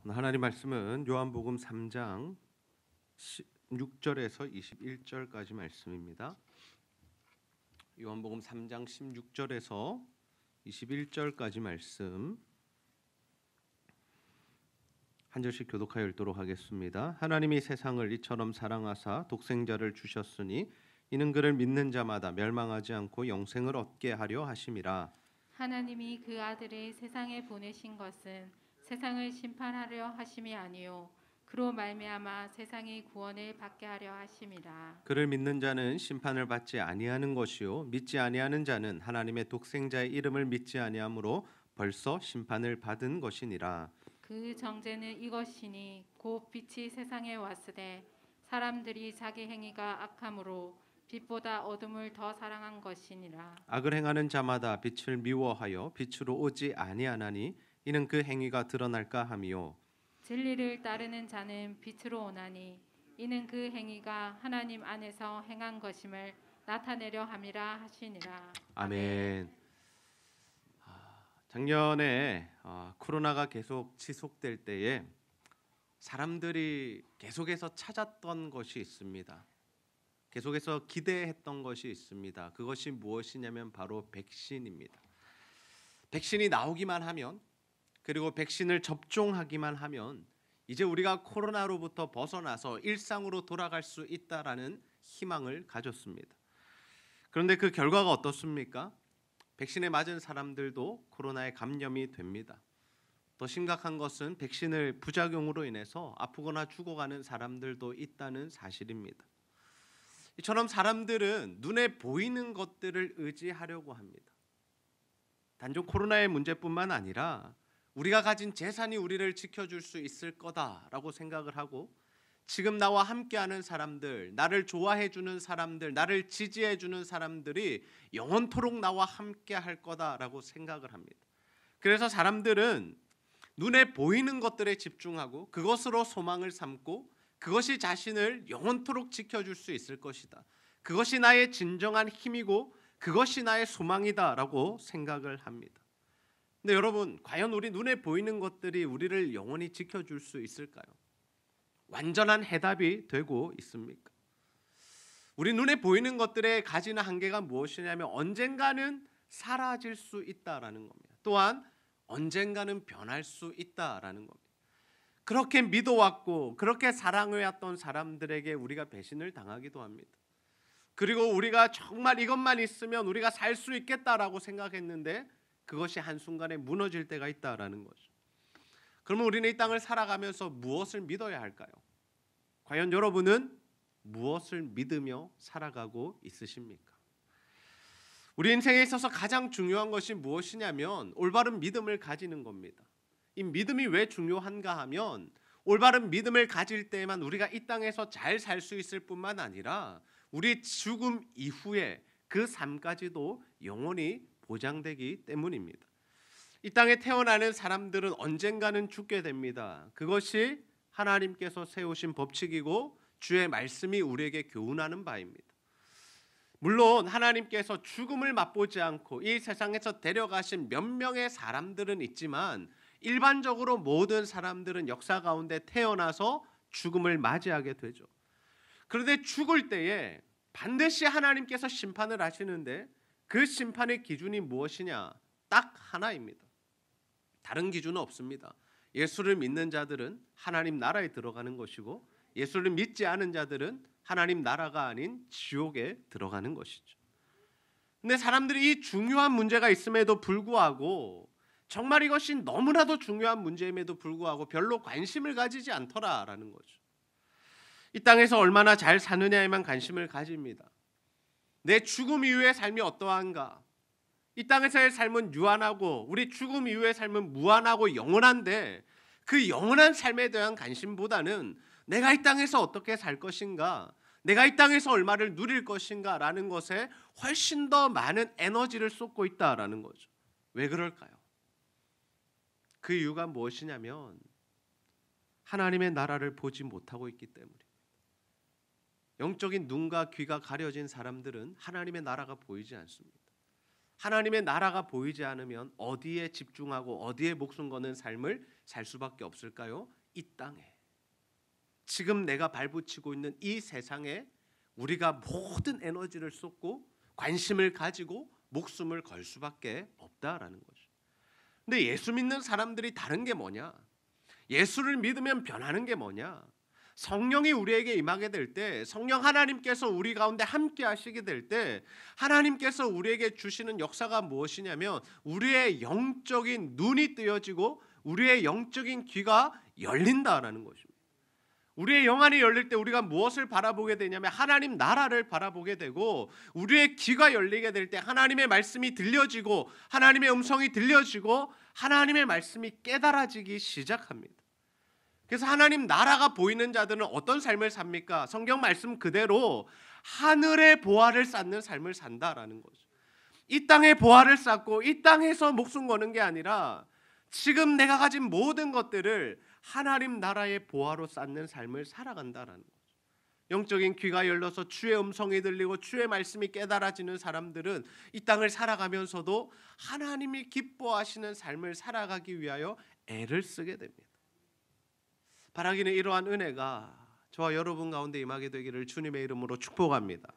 오늘 하나님 말씀은 요한복음 3장 16절에서 21절까지 말씀입니다. 요한복음 3장 16절에서 21절까지 말씀 한 절씩 교독하여 읽도록 하겠습니다. 하나님이 세상을 이처럼 사랑하사 독생자를 주셨으니 이는 그를 믿는 자마다 멸망하지 않고 영생을 얻게 하려 하심이라. 하나님이 그 아들을 세상에 보내신 것은 세상을 심판하려 하심이 아니요 그로 말미암아 세상이 구원을 받게 하려 하심이라. 그를 믿는 자는 심판을 받지 아니하는 것이요 믿지 아니하는 자는 하나님의 독생자의 이름을 믿지 아니하므로 벌써 심판을 받은 것이니라. 그 정죄는 이것이니 곧 빛이 세상에 왔으되 사람들이 자기 행위가 악함으로 빛보다 어둠을 더 사랑한 것이니라. 악을 행하는 자마다 빛을 미워하여 빛으로 오지 아니하나니 이는 그 행위가 드러날까 함이요 진리를 따르는 자는 빛으로 오나니 이는 그 행위가 하나님 안에서 행한 것임을 나타내려 함이라 하시니라. 아멘. 작년에 코로나가 계속 지속될 때에 사람들이 계속해서 찾았던 것이 있습니다. 계속해서 기대했던 것이 있습니다. 그것이 무엇이냐면 바로 백신입니다. 백신이 나오기만 하면, 그리고 백신을 접종하기만 하면 이제 우리가 코로나로부터 벗어나서 일상으로 돌아갈 수 있다라는 희망을 가졌습니다. 그런데 그 결과가 어떻습니까? 백신에 맞은 사람들도 코로나에 감염이 됩니다. 더 심각한 것은 백신을 부작용으로 인해서 아프거나 죽어가는 사람들도 있다는 사실입니다. 이처럼 사람들은 눈에 보이는 것들을 의지하려고 합니다. 단지 코로나의 문제뿐만 아니라 우리가 가진 재산이 우리를 지켜줄 수 있을 거다라고 생각을 하고 지금 나와 함께하는 사람들, 나를 좋아해주는 사람들, 나를 지지해주는 사람들이 영원토록 나와 함께할 거다라고 생각을 합니다. 그래서 사람들은 눈에 보이는 것들에 집중하고 그것으로 소망을 삼고 그것이 자신을 영원토록 지켜줄 수 있을 것이다. 그것이 나의 진정한 힘이고 그것이 나의 소망이다라고 생각을 합니다. 근데 여러분, 과연 우리 눈에 보이는 것들이 우리를 영원히 지켜줄 수 있을까요? 완전한 해답이 되고 있습니까? 우리 눈에 보이는 것들의 가지는 한계가 무엇이냐면 언젠가는 사라질 수 있다라는 겁니다. 또한 언젠가는 변할 수 있다라는 겁니다. 그렇게 믿어왔고 그렇게 사랑해왔던 사람들에게 우리가 배신을 당하기도 합니다. 그리고 우리가 정말 이것만 있으면 우리가 살 수 있겠다라고 생각했는데 그것이 한순간에 무너질 때가 있다라는 거죠. 그러면 우리는 이 땅을 살아가면서 무엇을 믿어야 할까요? 과연 여러분은 무엇을 믿으며 살아가고 있으십니까? 우리 인생에 있어서 가장 중요한 것이 무엇이냐면 올바른 믿음을 가지는 겁니다. 이 믿음이 왜 중요한가 하면 올바른 믿음을 가질 때에만 우리가 이 땅에서 잘 살 수 있을 뿐만 아니라 우리 죽음 이후에 그 삶까지도 영원히 보장되기 때문입니다. 이 땅에 태어나는 사람들은 언젠가는 죽게 됩니다. 그것이 하나님께서 세우신 법칙이고 주의 말씀이 우리에게 교훈하는 바입니다. 물론 하나님께서 죽음을 맛보지 않고 이 세상에서 데려가신 몇 명의 사람들은 있지만 일반적으로 모든 사람들은 역사 가운데 태어나서 죽음을 맞이하게 되죠. 그런데 죽을 때에 반드시 하나님께서 심판을 하시는데 그 심판의 기준이 무엇이냐? 딱 하나입니다. 다른 기준은 없습니다. 예수를 믿는 자들은 하나님 나라에 들어가는 것이고 예수를 믿지 않은 자들은 하나님 나라가 아닌 지옥에 들어가는 것이죠. 근데 사람들이 이 중요한 문제가 있음에도 불구하고 정말 이것이 너무나도 중요한 문제임에도 불구하고 별로 관심을 가지지 않더라라는 거죠. 이 땅에서 얼마나 잘 사느냐에만 관심을 가집니다. 내 죽음 이후의 삶이 어떠한가? 이 땅에서의 삶은 유한하고 우리 죽음 이후의 삶은 무한하고 영원한데 그 영원한 삶에 대한 관심보다는 내가 이 땅에서 어떻게 살 것인가? 내가 이 땅에서 얼마를 누릴 것인가? 라는 것에 훨씬 더 많은 에너지를 쏟고 있다라는 거죠. 왜 그럴까요? 그 이유가 무엇이냐면 하나님의 나라를 보지 못하고 있기 때문입니다. 영적인 눈과 귀가 가려진 사람들은 하나님의 나라가 보이지 않습니다. 하나님의 나라가 보이지 않으면 어디에 집중하고 어디에 목숨 거는 삶을 살 수밖에 없을까요? 이 땅에. 지금 내가 발붙이고 있는 이 세상에 우리가 모든 에너지를 쏟고 관심을 가지고 목숨을 걸 수밖에 없다라는 거죠. 근데 예수 믿는 사람들이 다른 게 뭐냐? 예수를 믿으면 변하는 게 뭐냐? 성령이 우리에게 임하게 될 때, 성령 하나님께서 우리 가운데 함께 하시게 될 때 하나님께서 우리에게 주시는 역사가 무엇이냐면 우리의 영적인 눈이 뜨여지고 우리의 영적인 귀가 열린다라는 것입니다. 우리의 영 안이 열릴 때 우리가 무엇을 바라보게 되냐면 하나님 나라를 바라보게 되고, 우리의 귀가 열리게 될 때 하나님의 말씀이 들려지고 하나님의 음성이 들려지고 하나님의 말씀이 깨달아지기 시작합니다. 그래서 하나님 나라가 보이는 자들은 어떤 삶을 삽니까? 성경 말씀 그대로 하늘의 보화를 쌓는 삶을 산다라는 거죠. 이 땅의 보화를 쌓고 이 땅에서 목숨 거는 게 아니라 지금 내가 가진 모든 것들을 하나님 나라의 보화로 쌓는 삶을 살아간다라는 거죠. 영적인 귀가 열려서 주의 음성이 들리고 주의 말씀이 깨달아지는 사람들은 이 땅을 살아가면서도 하나님이 기뻐하시는 삶을 살아가기 위하여 애를 쓰게 됩니다. 바라기는 이러한 은혜가 저와 여러분 가운데 임하게 되기를 주님의 이름으로 축복합니다.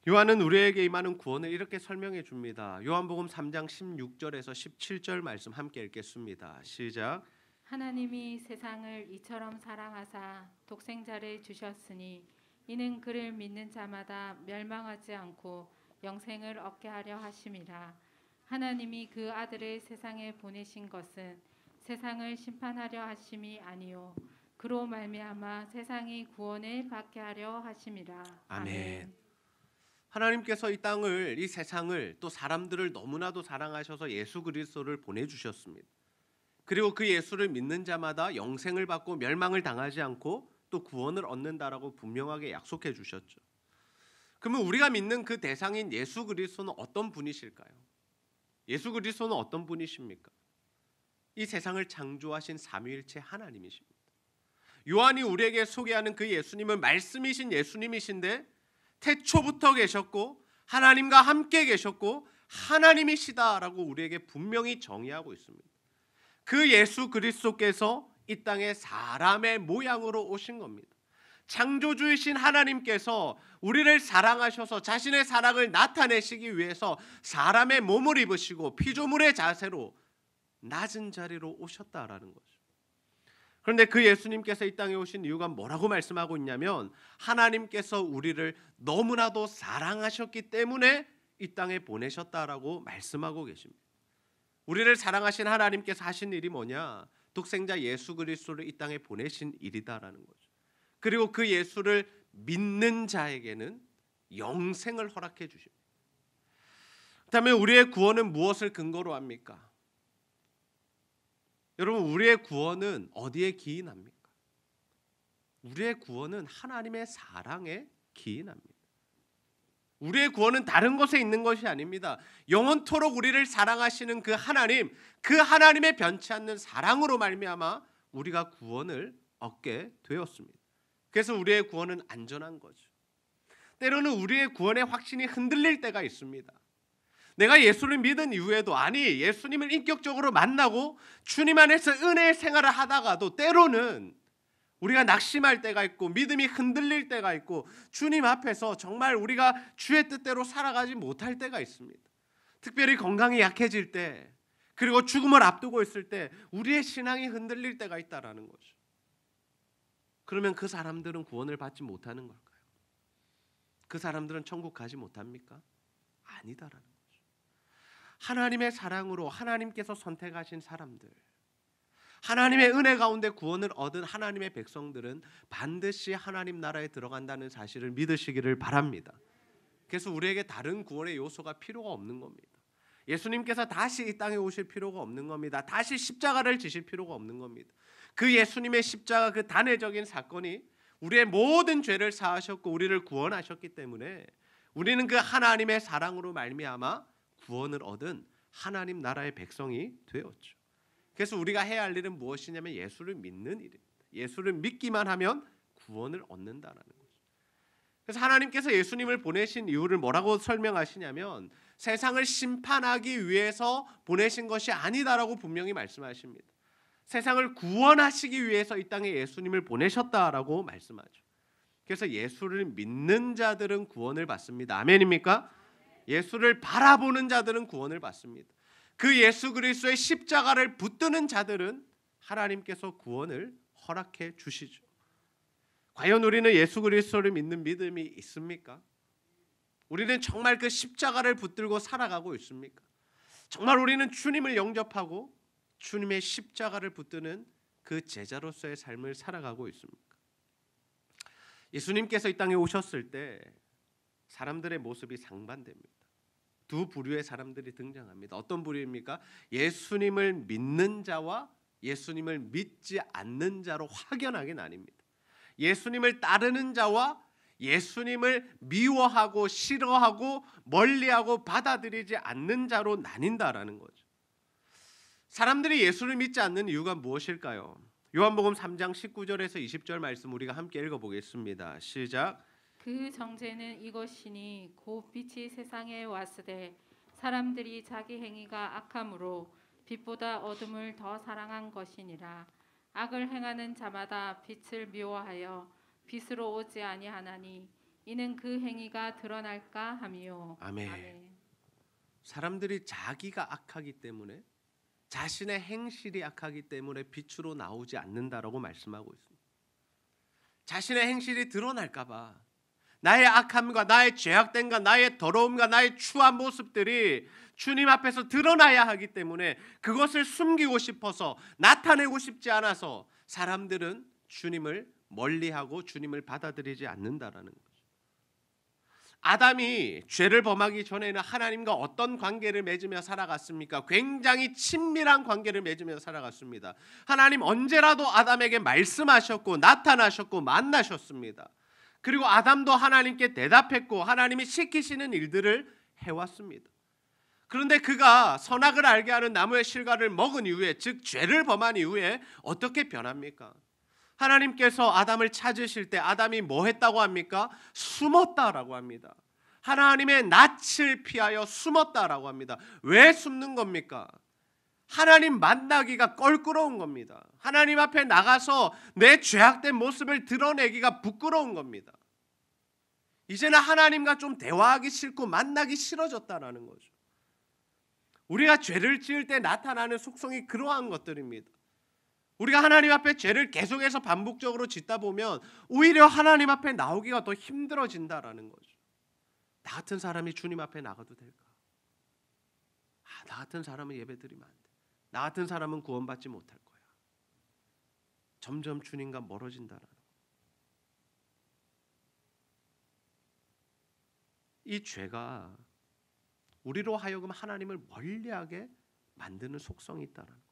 요한은 우리에게 임하는 구원을 이렇게 설명해 줍니다. 요한복음 3장 16절에서 17절 말씀 함께 읽겠습니다. 시작. 하나님이 세상을 이처럼 사랑하사 독생자를 주셨으니 이는 그를 믿는 자마다 멸망하지 않고 영생을 얻게 하려 하심이라. 하나님이 그 아들을 세상에 보내신 것은 세상을 심판하려 하심이 아니요 그로 말미암아 세상이 구원을 받게 하려 하심이라. 아멘. 하나님께서 이 땅을, 이 세상을, 또 사람들을 너무나도 사랑하셔서 예수 그리스도를 보내주셨습니다. 그리고 그 예수를 믿는 자마다 영생을 받고 멸망을 당하지 않고 또 구원을 얻는다라고 분명하게 약속해 주셨죠. 그러면 우리가 믿는 그 대상인 예수 그리스도는 어떤 분이실까요? 예수 그리스도는 어떤 분이십니까? 이 세상을 창조하신 삼위일체 하나님이십니다. 요한이 우리에게 소개하는 그 예수님은 말씀이신 예수님이신데 태초부터 계셨고 하나님과 함께 계셨고 하나님이시다라고 우리에게 분명히 정의하고 있습니다. 그 예수 그리스도께서 이 땅에 사람의 모양으로 오신 겁니다. 창조주이신 하나님께서 우리를 사랑하셔서 자신의 사랑을 나타내시기 위해서 사람의 몸을 입으시고 피조물의 자세로 낮은 자리로 오셨다라는 거죠. 그런데 그 예수님께서 이 땅에 오신 이유가 뭐라고 말씀하고 있냐면 하나님께서 우리를 너무나도 사랑하셨기 때문에 이 땅에 보내셨다라고 말씀하고 계십니다. 우리를 사랑하신 하나님께서 하신 일이 뭐냐? 독생자 예수 그리스도를 이 땅에 보내신 일이다라는 거죠. 그리고 그 예수를 믿는 자에게는 영생을 허락해 주십니다. 그렇다면 우리의 구원은 무엇을 근거로 합니까? 여러분, 우리의 구원은 어디에 기인합니까? 우리의 구원은 하나님의 사랑에 기인합니다. 우리의 구원은 다른 곳에 있는 것이 아닙니다. 영원토록 우리를 사랑하시는 그 하나님, 그 하나님의 변치 않는 사랑으로 말미암아 우리가 구원을 얻게 되었습니다. 그래서 우리의 구원은 안전한 거죠. 때로는 우리의 구원의 확신이 흔들릴 때가 있습니다. 내가 예수를 믿은 이후에도, 아니 예수님을 인격적으로 만나고 주님 안에서 은혜의 생활을 하다가도 때로는 우리가 낙심할 때가 있고 믿음이 흔들릴 때가 있고 주님 앞에서 정말 우리가 주의 뜻대로 살아가지 못할 때가 있습니다. 특별히 건강이 약해질 때, 그리고 죽음을 앞두고 있을 때 우리의 신앙이 흔들릴 때가 있다라는 거죠. 그러면 그 사람들은 구원을 받지 못하는 걸까요? 그 사람들은 천국 가지 못합니까? 아니다라는 거죠. 하나님의 사랑으로 하나님께서 선택하신 사람들, 하나님의 은혜 가운데 구원을 얻은 하나님의 백성들은 반드시 하나님 나라에 들어간다는 사실을 믿으시기를 바랍니다. 그래서 우리에게 다른 구원의 요소가 필요가 없는 겁니다. 예수님께서 다시 이 땅에 오실 필요가 없는 겁니다. 다시 십자가를 지실 필요가 없는 겁니다. 그 예수님의 십자가, 그 단회적인 사건이 우리의 모든 죄를 사하셨고 우리를 구원하셨기 때문에 우리는 그 하나님의 사랑으로 말미암아 구원을 얻은 하나님 나라의 백성이 되었죠. 그래서 우리가 해야 할 일은 무엇이냐면 예수를 믿는 일입니다. 예수를 믿기만 하면 구원을 얻는다라는 거죠. 그래서 하나님께서 예수님을 보내신 이유를 뭐라고 설명하시냐면 세상을 심판하기 위해서 보내신 것이 아니다라고 분명히 말씀하십니다. 세상을 구원하시기 위해서 이 땅에 예수님을 보내셨다라고 말씀하죠. 그래서 예수를 믿는 자들은 구원을 받습니다. 아멘입니까? 예수를 바라보는 자들은 구원을 받습니다. 그 예수 그리스도의 십자가를 붙드는 자들은 하나님께서 구원을 허락해 주시죠. 과연 우리는 예수 그리스도를 믿는 믿음이 있습니까? 우리는 정말 그 십자가를 붙들고 살아가고 있습니까? 정말 우리는 주님을 영접하고 주님의 십자가를 붙드는 그 제자로서의 삶을 살아가고 있습니까? 예수님께서 이 땅에 오셨을 때 사람들의 모습이 상반됩니다. 두 부류의 사람들이 등장합니다. 어떤 부류입니까? 예수님을 믿는 자와 예수님을 믿지 않는 자로 확연하게 나뉩니다. 예수님을 따르는 자와 예수님을 미워하고 싫어하고 멀리하고 받아들이지 않는 자로 나뉜다라는 거죠. 사람들이 예수를 믿지 않는 이유가 무엇일까요? 요한복음 3장 19절에서 20절 말씀 우리가 함께 읽어보겠습니다. 시작. 그 정죄는 이것이니 곧 빛이 세상에 왔으되 사람들이 자기 행위가 악함으로 빛보다 어둠을 더 사랑한 것이니라. 악을 행하는 자마다 빛을 미워하여 빛으로 오지 아니하나니 이는 그 행위가 드러날까 함이요. 아멘. 아멘. 사람들이 자기가 악하기 때문에 자신의 행실이 악하기 때문에 빛으로 나오지 않는다라고 말씀하고 있습니다. 자신의 행실이 드러날까 봐 나의 악함과 나의 죄악됨과 나의 더러움과 나의 추한 모습들이 주님 앞에서 드러나야 하기 때문에 그것을 숨기고 싶어서 나타내고 싶지 않아서 사람들은 주님을 멀리하고 주님을 받아들이지 않는다라는 거죠. 아담이 죄를 범하기 전에는 하나님과 어떤 관계를 맺으며 살아갔습니까? 굉장히 친밀한 관계를 맺으며 살아갔습니다. 하나님 언제라도 아담에게 말씀하셨고 나타나셨고 만나셨습니다. 그리고 아담도 하나님께 대답했고 하나님이 시키시는 일들을 해왔습니다. 그런데 그가 선악을 알게 하는 나무의 실과를 먹은 이후에, 즉 죄를 범한 이후에 어떻게 변합니까? 하나님께서 아담을 찾으실 때 아담이 뭐 했다고 합니까? 숨었다라고 합니다. 하나님의 낯을 피하여 숨었다라고 합니다. 왜 숨는 겁니까? 하나님 만나기가 껄끄러운 겁니다. 하나님 앞에 나가서 내 죄악된 모습을 드러내기가 부끄러운 겁니다. 이제는 하나님과 좀 대화하기 싫고 만나기 싫어졌다라는 거죠. 우리가 죄를 지을 때 나타나는 속성이 그러한 것들입니다. 우리가 하나님 앞에 죄를 계속해서 반복적으로 짓다 보면 오히려 하나님 앞에 나오기가 더 힘들어진다라는 거죠. 나 같은 사람이 주님 앞에 나가도 될까? 나 같은 사람은 예배드리면 안 돼. 나 같은 사람은 구원받지 못할 거야. 점점 주님과 멀어진다라는 거예요. 이 죄가 우리로 하여금 하나님을 멀리하게 만드는 속성이 있다라는 거죠.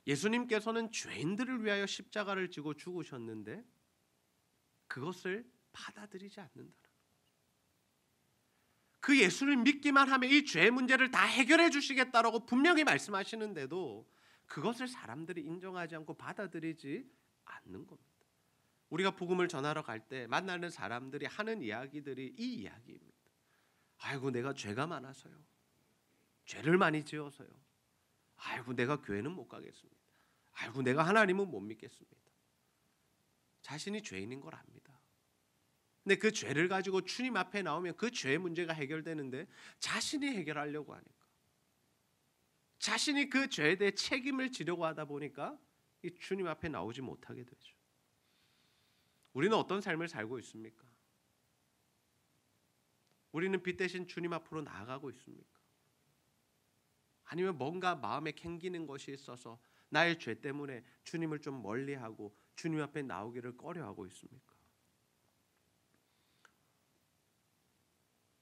예수님께서는 죄인들을 위하여 십자가를 지고 죽으셨는데 그것을 받아들이지 않는다라는 거죠. 그 예수를 믿기만 하면 이 죄 문제를 다 해결해 주시겠다라고 분명히 말씀하시는데도 그것을 사람들이 인정하지 않고 받아들이지 않는 겁니다. 우리가 복음을 전하러 갈 때 만나는 사람들이 하는 이야기들이 이 이야기입니다. 아이고 내가 죄가 많아서요. 죄를 많이 지어서요. 아이고 내가 교회는 못 가겠습니다. 아이고 내가 하나님은 못 믿겠습니다. 자신이 죄인인 걸 압니다. 근데 그 죄를 가지고 주님 앞에 나오면 그 죄의 문제가 해결되는데 자신이 해결하려고 하니까, 자신이 그 죄에 대해 책임을 지려고 하다 보니까 이 주님 앞에 나오지 못하게 되죠. 우리는 어떤 삶을 살고 있습니까? 우리는 빛 대신 주님 앞으로 나아가고 있습니까? 아니면 뭔가 마음에 캥기는 것이 있어서 나의 죄 때문에 주님을 좀 멀리하고 주님 앞에 나오기를 꺼려하고 있습니까?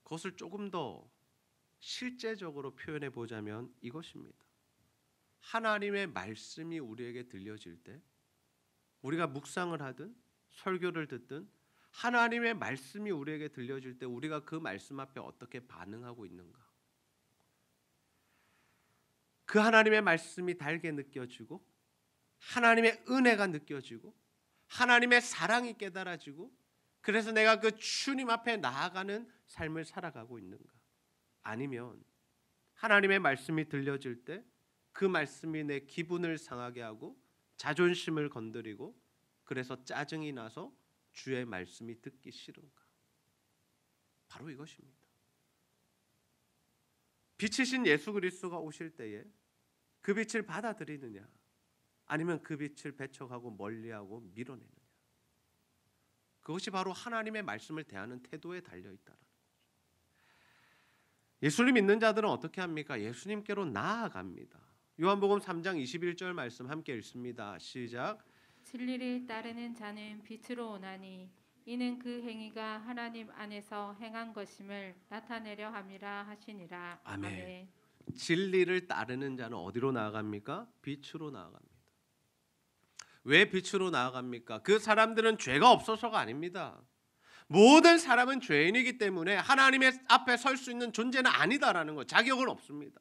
그것을 조금 더 실제적으로 표현해 보자면 이것입니다. 하나님의 말씀이 우리에게 들려질 때, 우리가 묵상을 하든 설교를 듣든 하나님의 말씀이 우리에게 들려질 때 우리가 그 말씀 앞에 어떻게 반응하고 있는가? 그 하나님의 말씀이 달게 느껴지고 하나님의 은혜가 느껴지고 하나님의 사랑이 깨달아지고 그래서 내가 그 주님 앞에 나아가는 삶을 살아가고 있는가? 아니면 하나님의 말씀이 들려질 때 그 말씀이 내 기분을 상하게 하고 자존심을 건드리고 그래서 짜증이 나서 주의 말씀이 듣기 싫은가? 바로 이것입니다. 빛이신 예수 그리스도가 오실 때에 그 빛을 받아들이느냐 아니면 그 빛을 배척하고 멀리하고 밀어내느냐, 그것이 바로 하나님의 말씀을 대하는 태도에 달려있다는 거죠. 예수를 믿는 자들은 어떻게 합니까? 예수님께로 나아갑니다. 요한복음 3장 21절 말씀 함께 읽습니다. 시작. 진리를 따르는 자는 빛으로 오나니 이는 그 행위가 하나님 안에서 행한 것임을 나타내려 함이라 하시니라. 아멘. 진리를 따르는 자는 어디로 나아갑니까? 빛으로 나아갑니다. 왜 빛으로 나아갑니까? 그 사람들은 죄가 없어서가 아닙니다. 모든 사람은 죄인이기 때문에 하나님의 앞에 설 수 있는 존재는 아니다라는 것, 자격은 없습니다.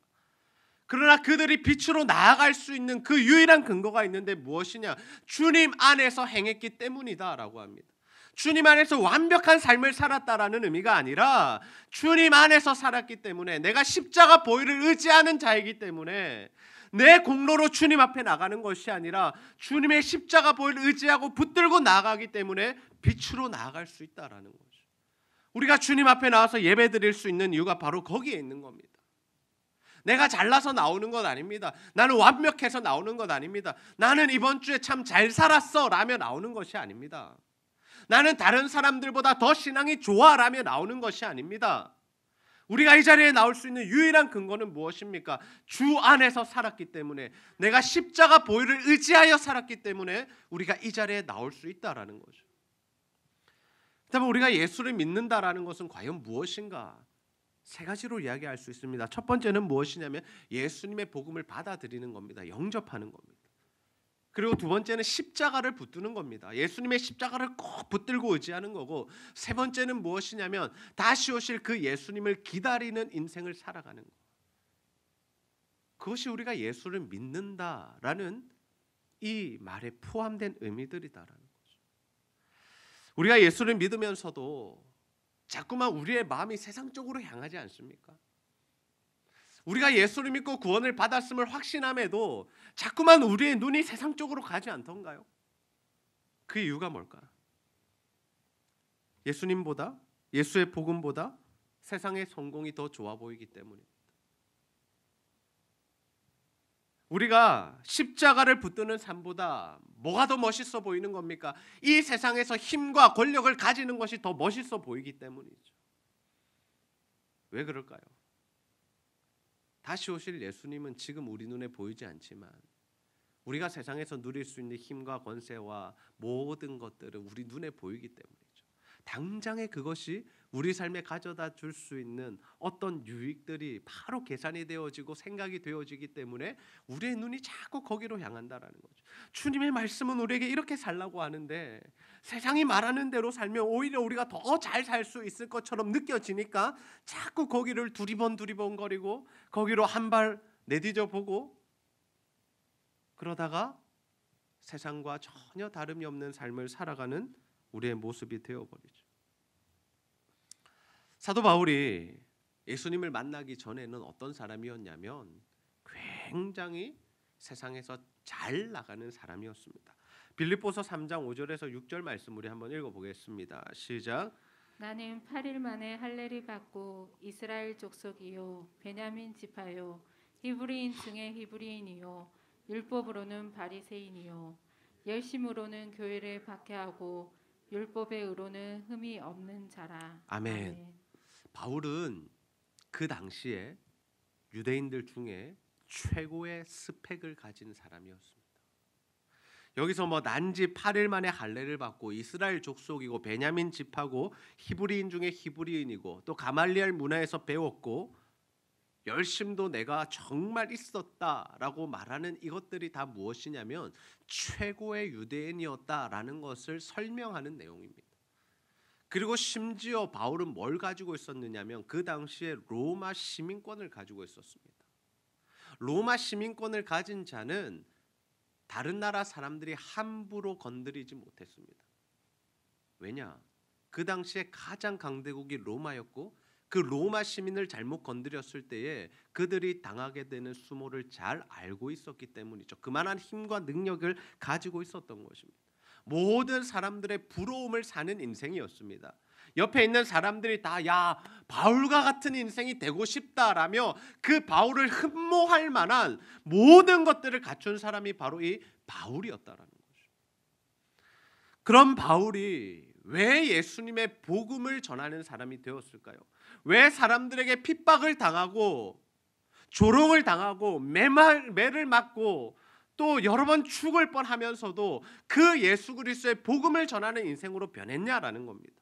그러나 그들이 빛으로 나아갈 수 있는 그 유일한 근거가 있는데 무엇이냐? 주님 안에서 행했기 때문이다라고 합니다. 주님 안에서 완벽한 삶을 살았다라는 의미가 아니라 주님 안에서 살았기 때문에, 내가 십자가 보혈을 의지하는 자이기 때문에 내 공로로 주님 앞에 나가는 것이 아니라 주님의 십자가 보혈을 의지하고 붙들고 나가기 때문에 빛으로 나아갈 수 있다라는 거죠. 우리가 주님 앞에 나와서 예배드릴 수 있는 이유가 바로 거기에 있는 겁니다. 내가 잘나서 나오는 것 아닙니다. 나는 완벽해서 나오는 것 아닙니다. 나는 이번 주에 참 잘 살았어 라며 나오는 것이 아닙니다. 나는 다른 사람들보다 더 신앙이 좋아 라며 나오는 것이 아닙니다. 우리가 이 자리에 나올 수 있는 유일한 근거는 무엇입니까? 주 안에서 살았기 때문에, 내가 십자가 보혈을 의지하여 살았기 때문에 우리가 이 자리에 나올 수 있다라는 거죠. 그렇다면 우리가 예수를 믿는다라는 것은 과연 무엇인가? 세 가지로 이야기할 수 있습니다. 첫 번째는 무엇이냐면 예수님의 복음을 받아들이는 겁니다. 영접하는 겁니다. 그리고 두 번째는 십자가를 붙드는 겁니다. 예수님의 십자가를 꼭 붙들고 의지하는 거고, 세 번째는 무엇이냐면 다시 오실 그 예수님을 기다리는 인생을 살아가는 것. 그것이 우리가 예수를 믿는다라는 이 말에 포함된 의미들이다라는 거죠. 우리가 예수를 믿으면서도 자꾸만 우리의 마음이 세상 쪽으로 향하지 않습니까? 우리가 예수를 믿고 구원을 받았음을 확신함에도 자꾸만 우리의 눈이 세상 쪽으로 가지 않던가요? 그 이유가 뭘까? 예수님보다, 예수의 복음보다 세상의 성공이 더 좋아 보이기 때문입니다. 우리가 십자가를 붙드는 삶보다 뭐가 더 멋있어 보이는 겁니까? 이 세상에서 힘과 권력을 가지는 것이 더 멋있어 보이기 때문이죠. 왜 그럴까요? 다시 오실 예수님은 지금 우리 눈에 보이지 않지만 우리가 세상에서 누릴 수 있는 힘과 권세와 모든 것들은 우리 눈에 보이기 때문이죠. 당장에 그것이 우리 삶에 가져다 줄 수 있는 어떤 유익들이 바로 계산이 되어지고 생각이 되어지기 때문에 우리의 눈이 자꾸 거기로 향한다라는 거죠. 주님의 말씀은 우리에게 이렇게 살라고 하는데 세상이 말하는 대로 살면 오히려 우리가 더 잘 살 수 있을 것처럼 느껴지니까 자꾸 거기를 두리번거리고 거기로 한 발 내디뎌 보고, 그러다가 세상과 전혀 다름이 없는 삶을 살아가는 우리의 모습이 되어버리죠. 사도 바울이 예수님을 만나기 전에는 어떤 사람이었냐면 굉장히 세상에서 잘 나가는 사람이었습니다. 빌립보서 3장 5절에서 6절 말씀 우리 한번 읽어보겠습니다. 시작. 나는 8일 만에 할례를 받고 이스라엘 족속이요 베냐민 지파요 히브리인 중에 히브리인이요 율법으로는 바리새인이요 열심으로는 교회를 박해하고 율법의 의로는 흠이 없는 자라. 아멘. 바울은 그 당시에 유대인들 중에 최고의 스펙을 가진 사람이었습니다. 여기서 난지 8일 만에 할례를 받고 이스라엘 족속이고 베냐민 지파고 히브리인 중에 히브리인이고 또 가말리엘 문화에서 배웠고 열심도 내가 정말 있었다라고 말하는 이것들이 다 무엇이냐면 최고의 유대인이었다라는 것을 설명하는 내용입니다. 그리고 심지어 바울은 뭘 가지고 있었느냐면 그 당시에 로마 시민권을 가지고 있었습니다. 로마 시민권을 가진 자는 다른 나라 사람들이 함부로 건드리지 못했습니다. 왜냐? 그 당시에 가장 강대국이 로마였고 그 로마 시민을 잘못 건드렸을 때에 그들이 당하게 되는 수모를 잘 알고 있었기 때문이죠. 그만한 힘과 능력을 가지고 있었던 것입니다. 모든 사람들의 부러움을 사는 인생이었습니다. 옆에 있는 사람들이 다 야, 바울과 같은 인생이 되고 싶다라며 그 바울을 흠모할 만한 모든 것들을 갖춘 사람이 바로 이 바울이었다라는 거죠. 그런 바울이 왜 예수님의 복음을 전하는 사람이 되었을까요? 왜 사람들에게 핍박을 당하고 조롱을 당하고 매를 맞고 또 여러 번 죽을 뻔하면서도 그 예수 그리스도의 복음을 전하는 인생으로 변했냐라는 겁니다.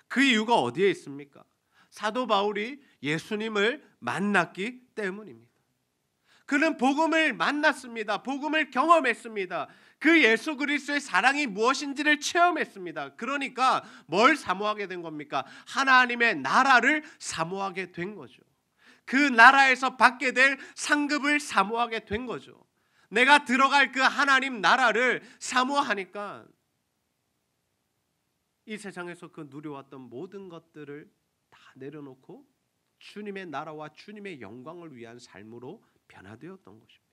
그 이유가 어디에 있습니까? 사도 바울이 예수님을 만났기 때문입니다. 그는 복음을 만났습니다. 복음을 경험했습니다. 그 예수 그리스도의 사랑이 무엇인지를 체험했습니다. 그러니까 뭘 사모하게 된 겁니까? 하나님의 나라를 사모하게 된 거죠. 그 나라에서 받게 될 상급을 사모하게 된 거죠. 내가 들어갈 그 하나님 나라를 사모하니까 이 세상에서 그 누려왔던 모든 것들을 다 내려놓고 주님의 나라와 주님의 영광을 위한 삶으로 변화되었던 것입니다.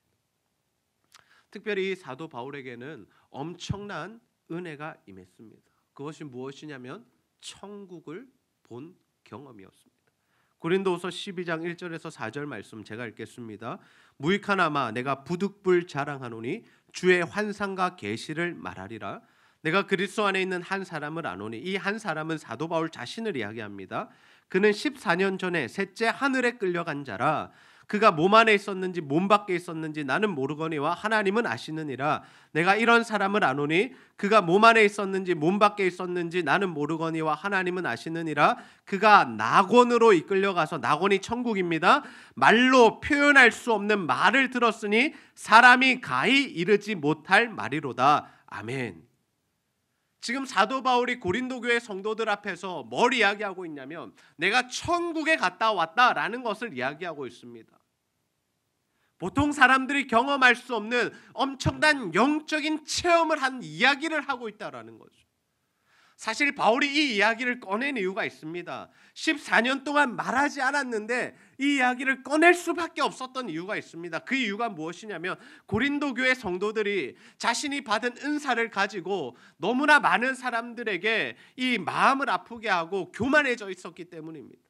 특별히 사도 바울에게는 엄청난 은혜가 임했습니다. 그것이 무엇이냐면 천국을 본 경험이었습니다. 고린도후서 12장 1절에서 4절 말씀 제가 읽겠습니다. 무익하나마 내가 부득불 자랑하노니 주의 환상과 계시를 말하리라. 내가 그리스도 안에 있는 한 사람을 아노니 이 한 사람은 사도 바울 자신을 이야기합니다. 그는 14년 전에 셋째 하늘에 끌려간 자라. 그가 몸 안에 있었는지 몸 밖에 있었는지 나는 모르거니와 하나님은 아시느니라. 내가 이런 사람을 아노니 그가 몸 안에 있었는지 몸 밖에 있었는지 나는 모르거니와 하나님은 아시느니라. 그가 낙원으로 이끌려가서, 낙원이 천국입니다, 말로 표현할 수 없는 말을 들었으니 사람이 가히 이르지 못할 말이로다. 아멘. 지금 사도 바울이 고린도 교회 성도들 앞에서 뭘 이야기하고 있냐면 내가 천국에 갔다 왔다라는 것을 이야기하고 있습니다. 보통 사람들이 경험할 수 없는 엄청난 영적인 체험을 한 이야기를 하고 있다라는 거죠. 사실 바울이 이 이야기를 꺼낸 이유가 있습니다. 14년 동안 말하지 않았는데 이 이야기를 꺼낼 수밖에 없었던 이유가 있습니다. 그 이유가 무엇이냐면 고린도 교회 성도들이 자신이 받은 은사를 가지고 너무나 많은 사람들에게 이 마음을 아프게 하고 교만해져 있었기 때문입니다.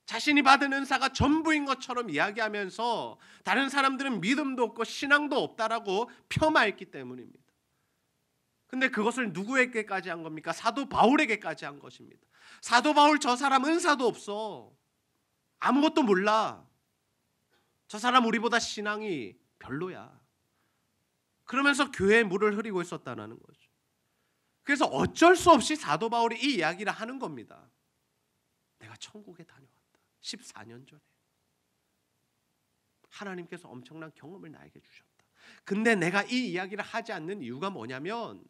자신이 받은 은사가 전부인 것처럼 이야기하면서 다른 사람들은 믿음도 없고 신앙도 없다라고 폄하했기 때문입니다. 근데 그것을 누구에게까지 한 겁니까? 사도 바울에게까지 한 것입니다. 사도 바울 저 사람 은사도 없어. 아무것도 몰라. 저 사람 우리보다 신앙이 별로야. 그러면서 교회에 물을 흐리고 있었다는 거죠. 그래서 어쩔 수 없이 사도 바울이 이 이야기를 하는 겁니다. 내가 천국에 다녀왔다. 14년 전에. 하나님께서 엄청난 경험을 나에게 주셨다. 근데 내가 이 이야기를 하지 않는 이유가 뭐냐면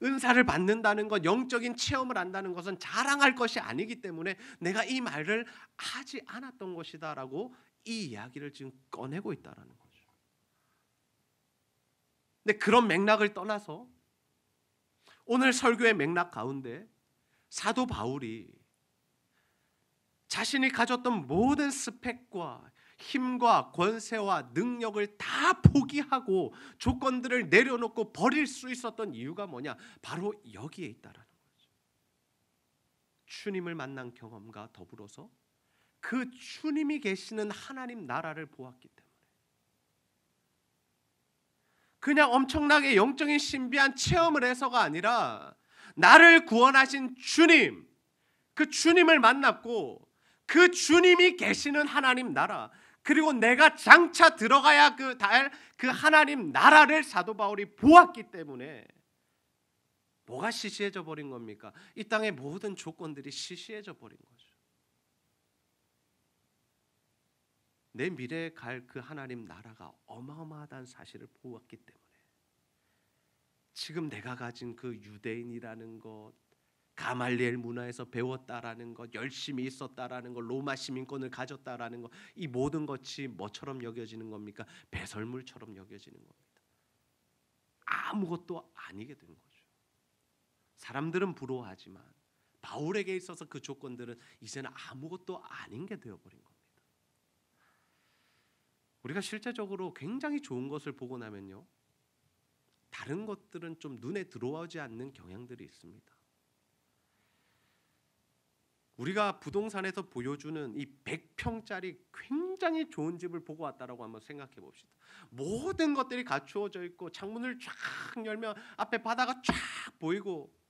은사를 받는다는 것, 영적인 체험을 한다는 것은 자랑할 것이 아니기 때문에 내가 이 말을 하지 않았던 것이다라고 이 이야기를 지금 꺼내고 있다라는 거죠. 근데 그런 맥락을 떠나서 오늘 설교의 맥락 가운데 사도 바울이 자신이 가졌던 모든 스펙과 힘과 권세와 능력을 다 포기하고 조건들을 내려놓고 버릴 수 있었던 이유가 뭐냐? 바로 여기에 있다라는 거죠. 주님을 만난 경험과 더불어서 그 주님이 계시는 하나님 나라를 보았기 때문에, 그냥 엄청나게 영적인 신비한 체험을 해서가 아니라 나를 구원하신 주님, 그 주님을 만났고 그 주님이 계시는 하나님 나라, 그리고 내가 장차 들어가야 그 하나님 나라를 사도 바울이 보았기 때문에 뭐가 시시해져 버린 겁니까? 이 땅의 모든 조건들이 시시해져 버린 거죠. 내 미래에 갈 그 하나님 나라가 어마어마하다는 사실을 보았기 때문에 지금 내가 가진 그 유대인이라는 것, 가말리엘 문화에서 배웠다라는 것, 열심히 있었다라는 것, 로마 시민권을 가졌다라는 것, 이 모든 것이 뭐처럼 여겨지는 겁니까? 배설물처럼 여겨지는 겁니다. 아무것도 아니게 된 거죠. 사람들은 부러워하지만 바울에게 있어서 그 조건들은 이제는 아무것도 아닌 게 되어버린 겁니다. 우리가 실제적으로 굉장히 좋은 것을 보고 나면요, 다른 것들은 좀 눈에 들어오지 않는 경향들이 있습니다. 우리가 부동산에서 보여주는 이 100평짜리 굉장히 좋은 집을 보고 왔다라고 한번 생각해 봅시다. 모든 것들이 갖추어져 있고 창문을 쫙 열면 앞에 바다가 쫙 보이고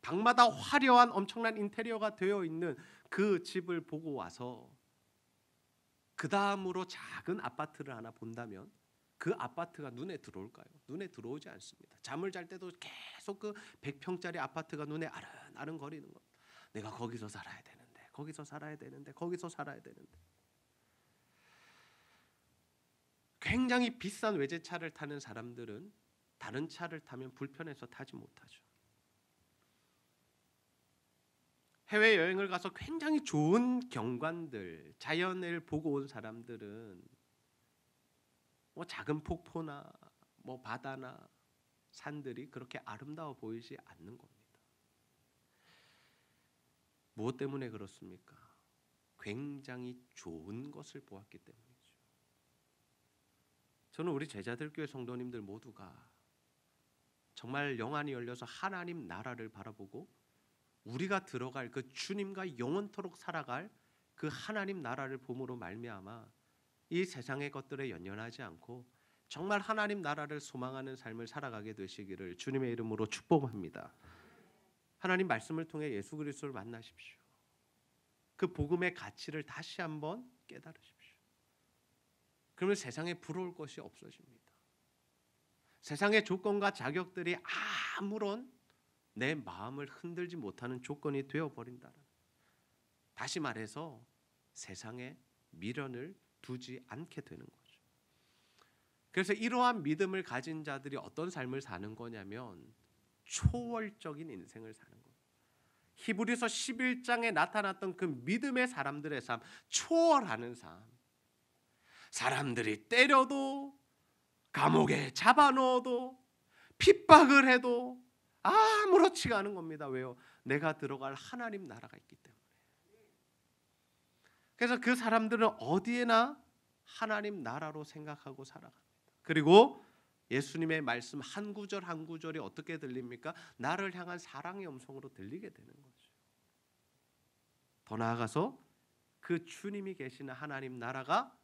방마다 화려한 엄청난 인테리어가 되어 있는 그 집을 보고 와서 그 다음으로 작은 아파트를 하나 본다면 그 아파트가 눈에 들어올까요? 눈에 들어오지 않습니다. 잠을 잘 때도 계속 그 100평짜리 아파트가 눈에 아른아른 거리는 겁니다. 내가 거기서 살아야 되는데, 거기서 살아야 되는데, 거기서 살아야 되는데. 굉장히 비싼 외제차를 타는 사람들은 다른 차를 타면 불편해서 타지 못하죠. 해외여행을 가서 굉장히 좋은 경관들, 자연을 보고 온 사람들은 뭐 작은 폭포나 뭐 바다나 산들이 그렇게 아름다워 보이지 않는 겁니다. 무엇 때문에 그렇습니까? 굉장히 좋은 것을 보았기 때문이죠. 저는 우리 제자들교회 성도님들 모두가 정말 영안이 열려서 하나님 나라를 바라보고 우리가 들어갈 그 주님과 영원토록 살아갈 그 하나님 나라를 봄으로 말미암아 이 세상의 것들에 연연하지 않고 정말 하나님 나라를 소망하는 삶을 살아가게 되시기를 주님의 이름으로 축복합니다. 하나님 말씀을 통해 예수 그리스도를 만나십시오. 그 복음의 가치를 다시 한번 깨달으십시오. 그러면 세상에 부러울 것이 없어집니다. 세상의 조건과 자격들이 아무런 내 마음을 흔들지 못하는 조건이 되어버린다는, 다시 말해서 세상에 미련을 두지 않게 되는 거죠. 그래서 이러한 믿음을 가진 자들이 어떤 삶을 사는 거냐면 초월적인 인생을 사는 거예요. 히브리서 11장에 나타났던 그 믿음의 사람들의 삶, 초월하는 삶. 사람들이 때려도 감옥에 잡아넣어도 핍박을 해도 아무렇지가 않은 겁니다. 왜요? 내가 들어갈 하나님 나라가 있기 때문에. 그래서 그 사람들은 어디에나 하나님 나라로 생각하고 살아갑니다. 그리고 예수님의 말씀 한 구절 한 구절이 어떻게 들립니까? 나를 향한 사랑의 음성으로 들리게 되는 거죠. 더 나아가서 그 주님이 계시는 하나님 나라가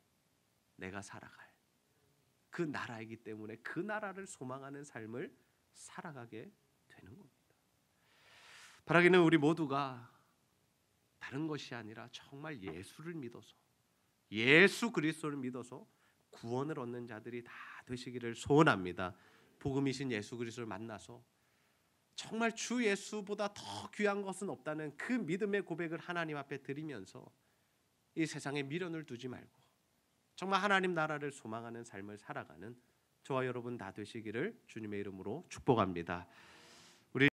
내가 살아갈 그 나라이기 때문에 그 나라를 소망하는 삶을 살아가게 되는 겁니다. 바라기는 우리 모두가 다른 것이 아니라 정말 예수를 믿어서, 예수 그리스도를 믿어서 구원을 얻는 자들이 다 되시기를 소원합니다. 복음이신 예수 그리스도를 만나서 정말 주 예수보다 더 귀한 것은 없다는 그 믿음의 고백을 하나님 앞에 드리면서 이 세상에 미련을 두지 말고 정말 하나님 나라를 소망하는 삶을 살아가는 저와 여러분 다 되시기를 주님의 이름으로 축복합니다.